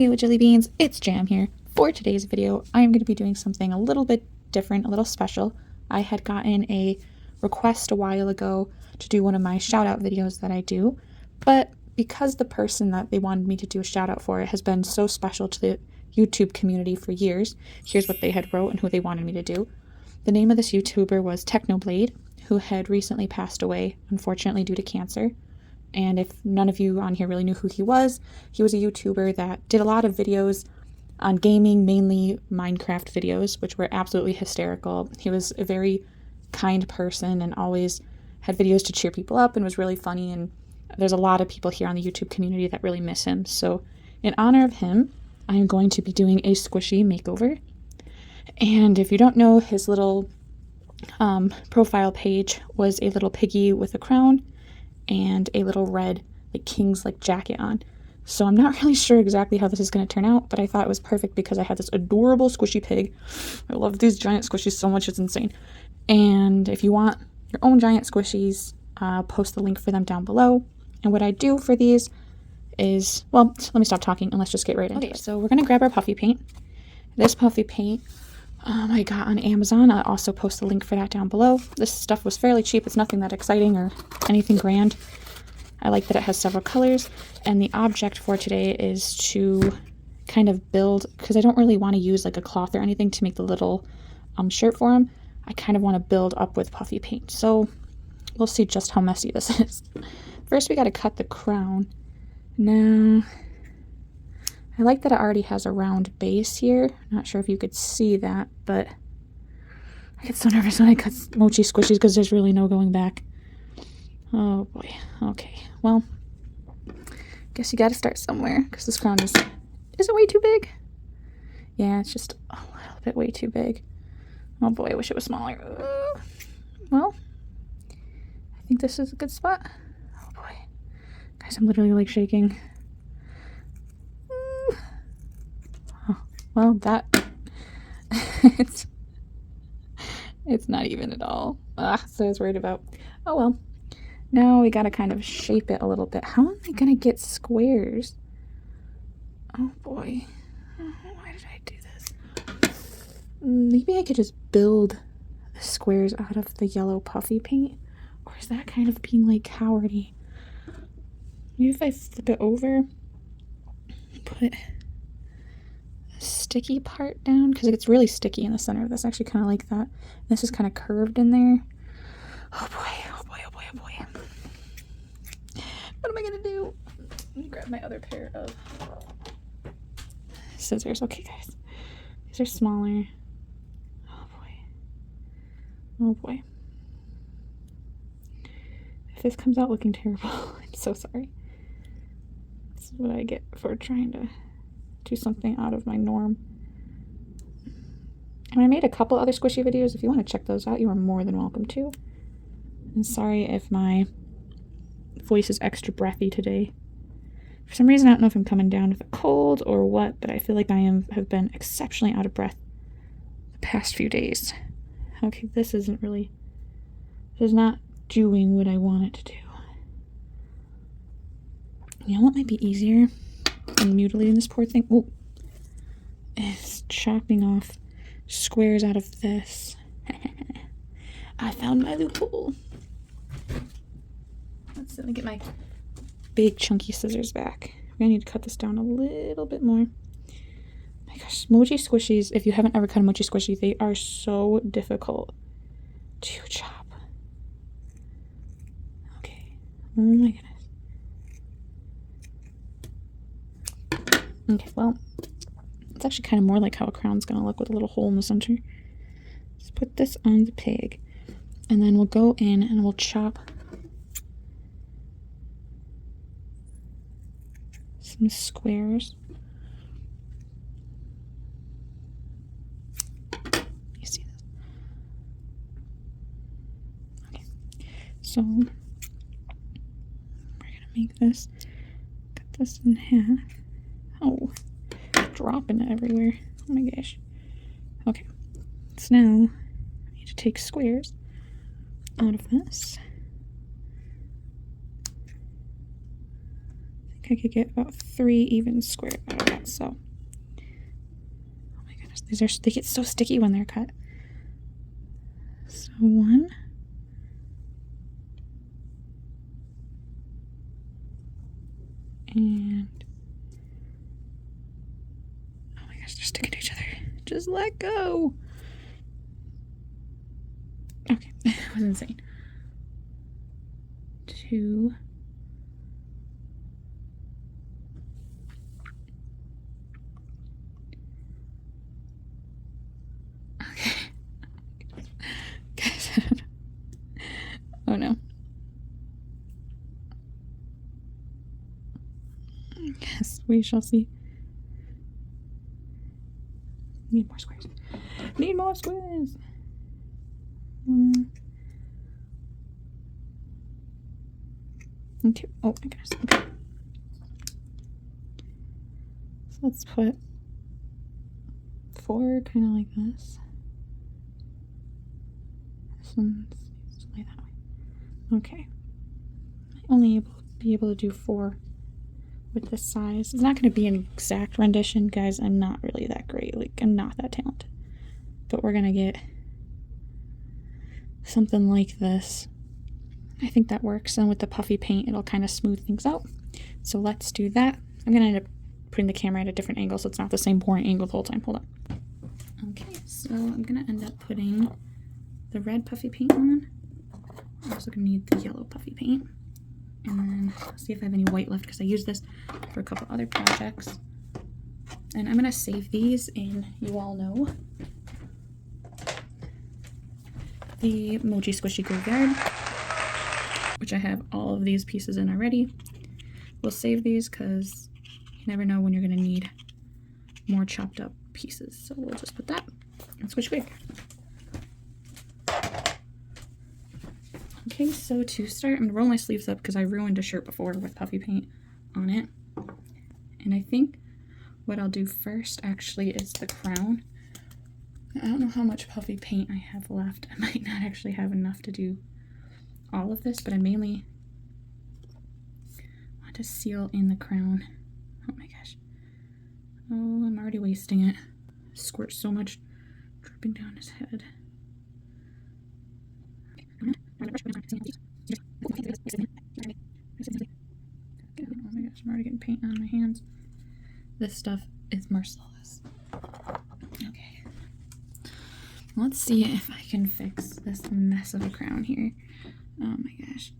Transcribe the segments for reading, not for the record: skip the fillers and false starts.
Hey with Jellybeans, it's Jam here. For today's video, I am going to be doing something a little bit different, a little special. I had gotten a request a while ago to do one of my shout out videos that I do, but because the person that they wanted me to do a shout out for has been so special to the YouTube community for years, here's what they had wrote and who they wanted me to do. The name of this YouTuber was Technoblade, who had recently passed away, unfortunately due to cancer. And if none of you on here really knew who he was a YouTuber that did a lot of videos on gaming, mainly Minecraft videos, which were absolutely hysterical. He was a very kind person and always had videos to cheer people up and was really funny. And there's a lot of people here on the YouTube community that really miss him. So in honor of him, I am going to be doing a squishy makeover. And if you don't know, his little profile page was a little piggy with a crown and a little red king's jacket on. So I'm not really sure exactly how this is going to turn out, but I thought it was perfect because I had this adorable squishy pig. I love these giant squishies so much, it's insane. And if you want your own giant squishies, I'll post the link for them down below. And what I do for these is, well, let me stop talking and let's just get right into it. So we're going to grab our puffy paint. This puffy paint I got on Amazon. I'll also post the link for that down below. This stuff was fairly cheap. It's nothing that exciting or anything grand. I like that it has several colors. And the object for today is to kind of build, because I don't really want to use a cloth or anything to make the little shirt for him. I kind of want to build up with puffy paint. So we'll see just how messy this is. First we got to cut the crown. Now, I like that it already has a round base here. Not sure if you could see that, but I get so nervous when I cut Mochi Squishies because there's really no going back. Oh boy. Okay. Well, guess you got to start somewhere because this crown is it way too big? Yeah, it's just a little bit way too big. Oh boy, I wish it was smaller. Well, I think this is a good spot. Oh boy. Guys, I'm literally shaking. Well, that it's not even at all. So I was worried about. Oh well. Now we gotta kind of shape it a little bit. How am I gonna get squares? Oh boy. Why did I do this? Maybe I could just build the squares out of the yellow puffy paint. Or is that kind of being cowardy? Maybe if I flip it over, put sticky part down, because it gets really sticky in the center of this. I actually kind of like that. This is kind of curved in there. Oh boy, oh boy, oh boy, oh boy. What am I gonna do? Let me grab my other pair of scissors. Okay guys, these are smaller. Oh boy, oh boy. If this comes out looking terrible, I'm so sorry. This is what I get for trying to do something out of my norm. And I made a couple other squishy videos. If you want to check those out, you are more than welcome to. And sorry if my voice is extra breathy today. For some reason, I don't know if I'm coming down with a cold or what, but I feel like I have been exceptionally out of breath the past few days. Okay, this is not doing what I want it to do. You know what might be easier than mutilating this poor thing? Oh, is chopping off squares out of this. I found my loophole. Let me get my big chunky scissors back. I need to cut this down a little bit more. My gosh, Mochi Squishies, if you haven't ever cut a Mochi Squishy, they are so difficult to chop. Okay. Oh my goodness. Okay, well, it's actually kind of more like how a crown's gonna look with a little hole in the center. Let's put this on the pig, and then we'll go in and we'll chop some squares. You see this? Okay, so we're gonna make this, cut this in half. Oh, dropping it everywhere. Oh my gosh. Okay, so now I need to take squares out of this. I think I could get about 3 even squares out of that. So, oh my goodness, they get so sticky when they're cut. So 1. And oh my gosh, they're sticking to each other. Just let go. Okay, that was insane. 2. Okay. Guys, I don't know. Oh no. Yes, we shall see. Need more squares. Need more squares. 1 and 2. Oh my goodness. Okay. So let's put 4 kind of like this. This one's lay that way. Okay. I only be able to do 4 with this size. It's not going to be an exact rendition, guys. I'm not really that great. Like, I'm not that talented. But we're going to get something like this. I think that works. And with the puffy paint, it'll kind of smooth things out. So let's do that. I'm going to end up putting the camera at a different angle so it's not the same boring angle the whole time. Hold on. Okay, so I'm going to end up putting the red puffy paint on. I'm also going to need the yellow puffy paint. And then I'll see if I have any white left because I use this for a couple other projects. And I'm going to save these in, you all know, the Mochi Squishy graveyard, which I have all of these pieces in already. We'll save these because you never know when you're going to need more chopped up pieces. So we'll just put that and switch quick. Okay, so to start, I'm going to roll my sleeves up because I ruined a shirt before with puffy paint on it. And I think what I'll do first actually is the crown. I don't know how much puffy paint I have left. I might not actually have enough to do all of this, but I mainly want to seal in the crown. Oh my gosh. Oh, I'm already wasting it. Squirt so much dripping down his head. Oh my gosh, I'm already getting paint on my hands. This stuff is merciless. Okay. Let's see if I can fix this mess of a crown here. Oh my gosh.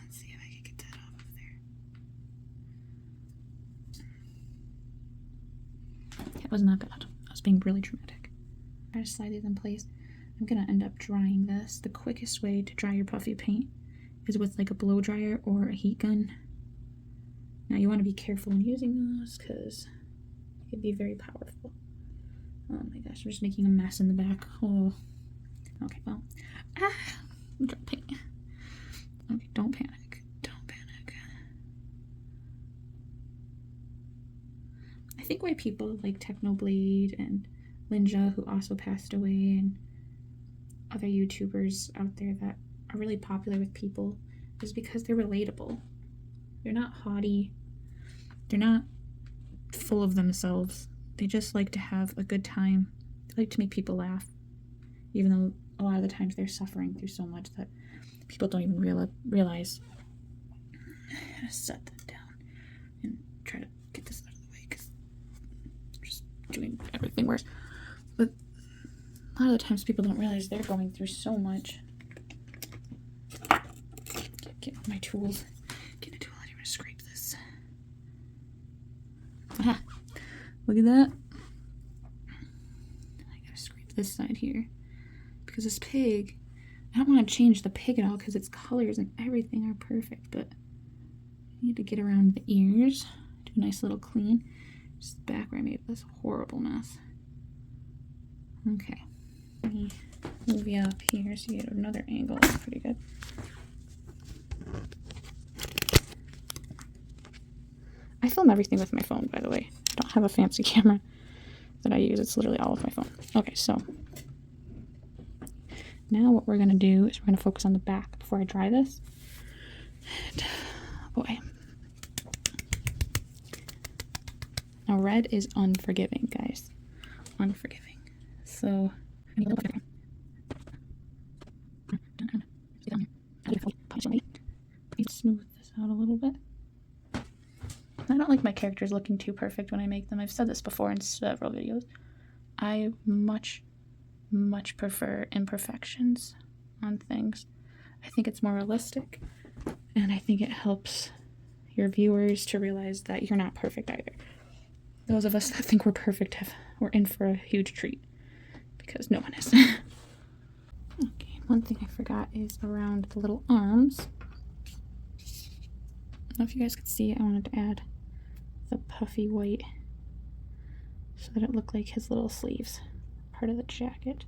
Let's see if I can get that off of there. That was not good. I was being really dramatic. Try to slide these in place. I'm going to end up drying this. The quickest way to dry your puffy paint is with like a blow dryer or a heat gun. Now you want to be careful when using those because it can be very powerful. Oh my gosh, I'm just making a mess in the back. Oh. Okay, well. Drop paint. Okay, don't panic. Don't panic. I think why people like Technoblade and Linja, who also passed away, and other YouTubers out there that are really popular with people is because they're relatable. They're not haughty. They're not full of themselves. They just like to have a good time. They like to make people laugh, even though a lot of the times they're suffering through so much that people don't even realize. I'm gonna set that down and try to get this out of the way because I'm just doing everything worse. But a lot of the times people don't realize they're going through so much. Get my tools. Get a tool. I'm gonna scrape this. Aha! Look at that. I gotta scrape this side here because this pig. I don't want to change the pig at all because its colors and everything are perfect, but I need to get around the ears. Do a nice little clean. Just back where I made this horrible mess. Okay. Let me move you up here so you get another angle. That's pretty good. I film everything with my phone, by the way. I don't have a fancy camera that I use. It's literally all with my phone. Okay, so now what we're going to do is we're going to focus on the back before I dry this. And, boy. Now red is unforgiving, guys. Unforgiving. So I need a little bit smooth this out a little bit. I don't like my characters looking too perfect when I make them. I've said this before in several videos. I much prefer imperfections on things. I think it's more realistic, and I think it helps your viewers to realize that you're not perfect either. Those of us that think we're perfect we're in for a huge treat, because no one is. Okay, one thing I forgot is around the little arms. I don't know if you guys could see, I wanted to add the puffy white so that it looked like his little sleeves, part of the jacket.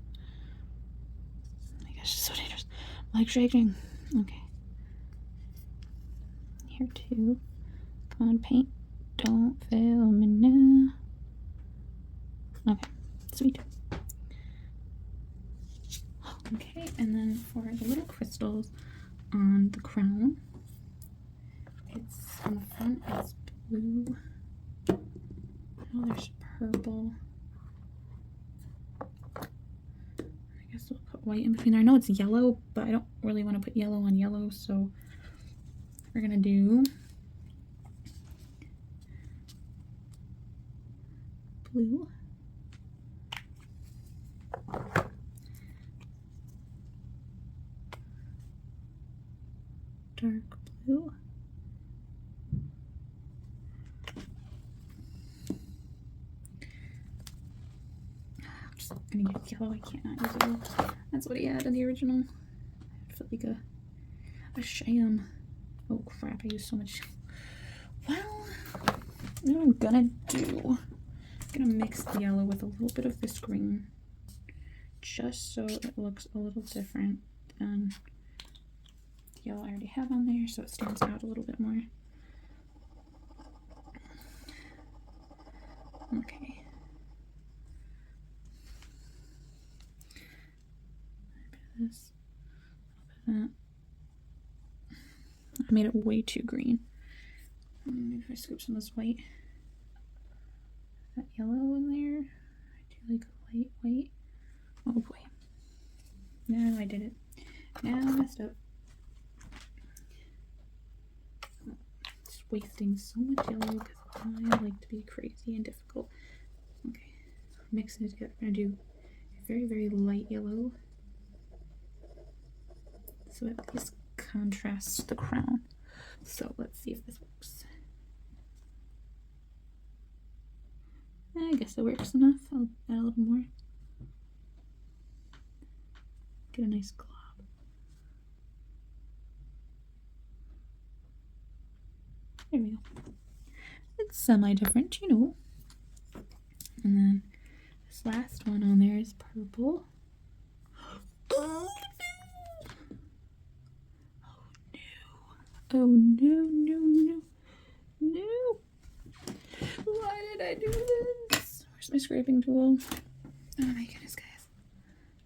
Oh my gosh, it's so dangerous. I'm like shaking. Okay. Here too. Come on, paint. Don't fail me now. Okay, sweet. Okay, and then for the little crystals on the crown, it's on the front, it's blue. Oh, there's purple. I guess we'll put white in between there. I know it's yellow, but I don't really want to put yellow on yellow, so we're gonna do blue. Dark blue. I'm just gonna use yellow. I can't not use yellow. That's what he had in the original. I feel like a sham. Oh crap, I used so much. Well, what I'm gonna do, I'm gonna mix the yellow with a little bit of this green, just so it looks a little different than the yellow I already have on there, so it stands out a little bit more. Okay. A bit of this, a little bit of that. I made it way too green. Maybe if I scoop some of this white, that yellow in there. I do like a light white. Oh boy. No, I did it. Now I messed up. Just wasting so much yellow because I like to be crazy and difficult. Okay, mixing it together. I'm gonna do a very light yellow, so it at least contrasts the crown. So let's see if this works. I guess it works enough. I'll add a little more. Get a nice glob. There we go. It's semi-different, you know. And then this last one on there is purple. Oh no. Oh no. No. Why did I do this? Where's my scraping tool? Oh my goodness, guys.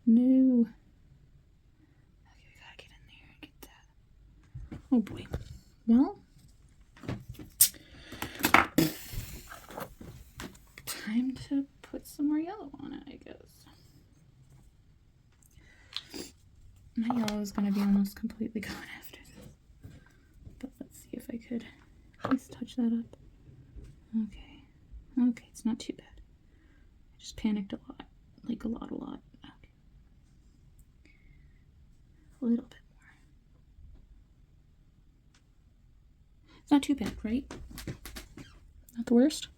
No. Okay, we gotta get in there and get that. Oh boy. Well, time to put some more yellow on it, I guess. My yellow is gonna be almost completely gone after this. But let's see if I could at least touch that up. Okay. Okay, it's not too bad. I just panicked a lot. Like a lot. Okay. A little bit more. It's not too bad, right? Not the worst.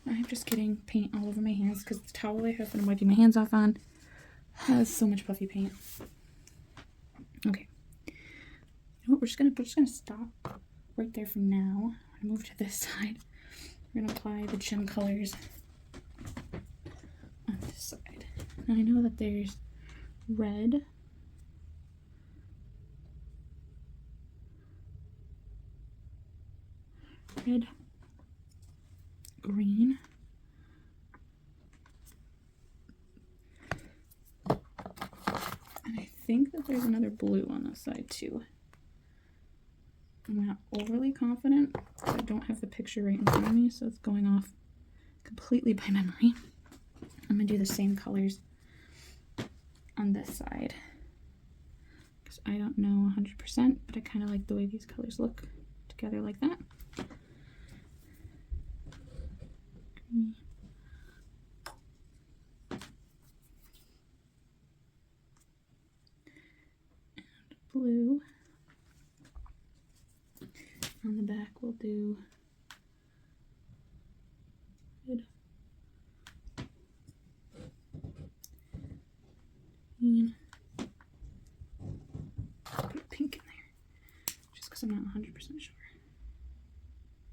I'm just getting paint all over my hands because the towel I have been wiping my hands off on has so much puffy paint. Okay. You know what? We're just gonna stop right there for now. I'm gonna move to this side. We're gonna apply the gem colors on this side. Now I know that there's red, green, and I think that there's another blue on this side too. I'm not overly confident. I don't have the picture right in front of me, so it's going off completely by memory. I'm going to do the same colors on this side because I don't know 100%, but I kind of like the way these colors look together like that. And blue. On the back we'll do red. And put pink in there, just because I'm not 100% sure.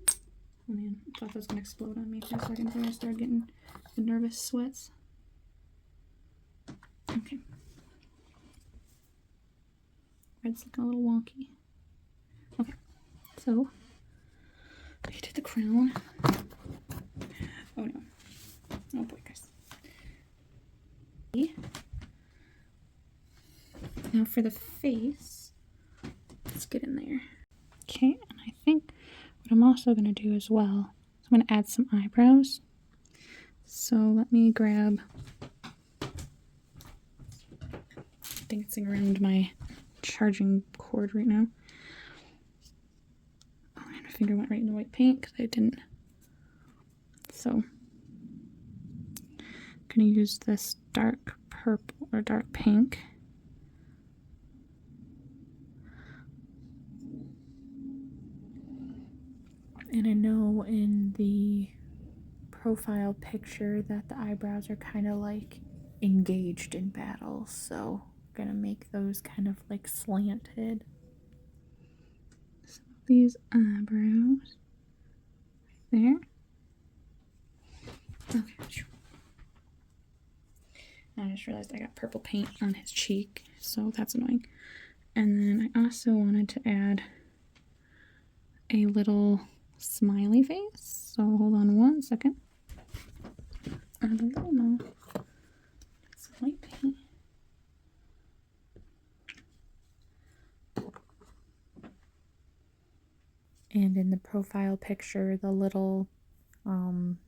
Oh man, I thought that was going to explode on me for a second there. I started getting the nervous sweats. Okay. Red's looking a little wonky. Okay, so I did the crown. Oh no. Oh boy, guys. Now for the face, let's get in there. Okay, and I think what I'm also going to do as well is I'm going to add some eyebrows. So let me grab, I think it's around my charging cord right now. Oh, and my finger went right in the white paint because I didn't. So I'm going to use this dark purple or dark pink. And I know in the profile picture that the eyebrows are kind of like engaged in battle, so I'm gonna make those kind of like slanted. So these eyebrows right there. Okay. I just realized I got purple paint on his cheek, so that's annoying. And then I also wanted to add a little smiley face, so hold on one second. Add a little more. Some white paint. And in the profile picture, the little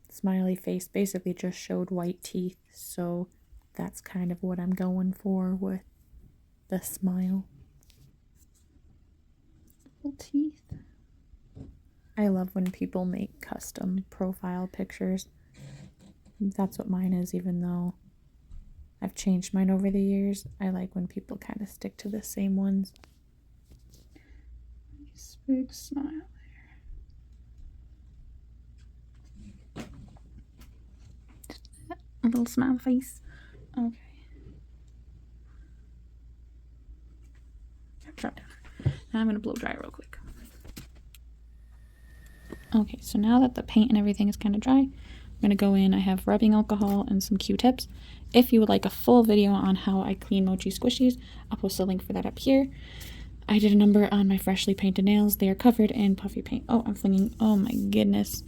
smiley face basically just showed white teeth, so that's kind of what I'm going for with the smile. Little teeth. I love when people make custom profile pictures. That's what mine is, even though I've changed mine over the years. I like when people kind of stick to the same ones. Nice big smile there. A little smile face. Okay. Now I'm going to blow dry real quick. Okay, so now that the paint and everything is kind of dry, I'm going to go in. I have rubbing alcohol and some Q-tips. If you would like a full video on how I clean Mochi Squishies, I'll post a link for that up here. I did a number on my freshly painted nails. They are covered in puffy paint. Oh, I'm flinging. Oh my goodness.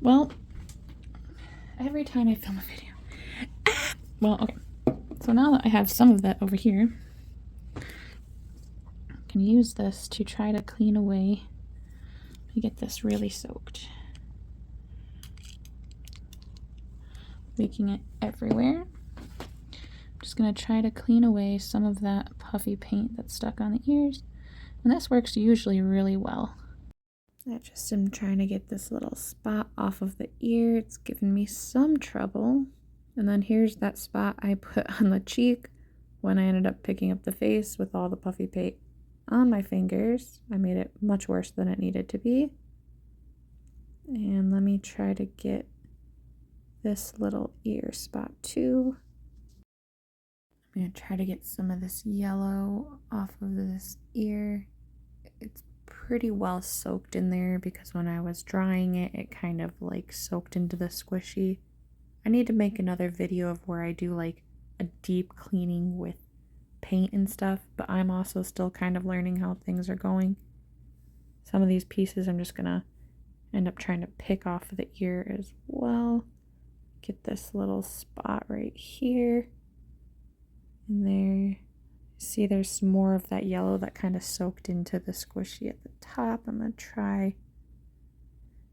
Well, every time I film a video. Well, okay. So now that I have some of that over here, I can use this to try to clean away. Let me get this really soaked. Making it everywhere. I'm just going to try to clean away some of that puffy paint that's stuck on the ears. And this works usually really well. I just am trying to get this little spot off of the ear. It's given me some trouble. And then here's that spot I put on the cheek when I ended up picking up the face with all the puffy paint on my fingers. I made it much worse than it needed to be. And let me try to get this little ear spot too. I'm going to try to get some of this yellow off of this ear. It's pretty well soaked in there because when I was drying it, it kind of like soaked into the squishy. I need to make another video of where I do like a deep cleaning with paint and stuff, but I'm also still kind of learning how things are going. Some of these pieces I'm just gonna end up trying to pick off of the ear as well. Get this little spot right here. And there, see there's some more of that yellow that kind of soaked into the squishy at the top. I'm gonna try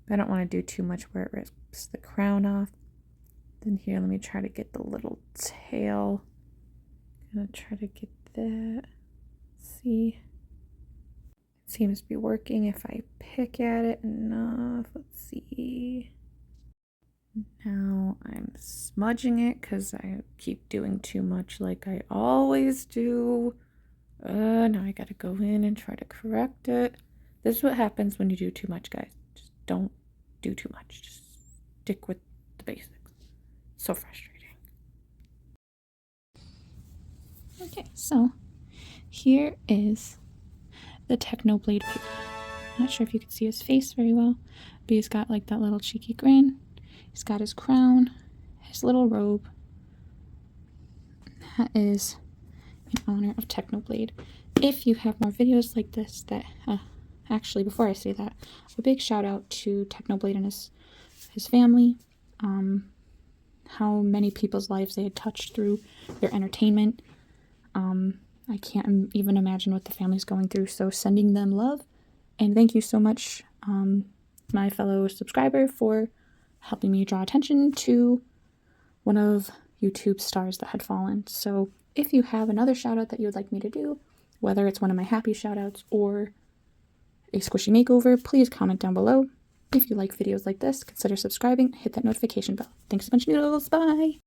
But I don't want to do too much where it rips the crown off. Then here, let me try to get the little tail. I'm gonna try to get that. See, it seems to be working if I pick at it enough. Let's see. Now I'm smudging it because I keep doing too much like I always do. Now I gotta go in and try to correct it. This is what happens when you do too much, guys. Just don't do too much. Just stick with the basics. So frustrating. Okay, so here is the Technoblade paper. Not sure if you can see his face very well, but he's got like that little cheeky grin. He's got his crown, his little robe. That is in honor of Technoblade. If you have more videos like this that, actually before I say that, a big shout out to Technoblade and his family. How many people's lives they had touched through their entertainment. I can't even imagine what the family's going through, so sending them love. And thank you so much, my fellow subscriber, for helping me draw attention to one of YouTube's stars that had fallen. So if you have another shout out that you would like me to do, whether it's one of my happy shout outs or a squishy makeover, please comment down below. If you like videos like this, consider subscribing and hit that notification bell. Thanks a bunch, noodles. Bye!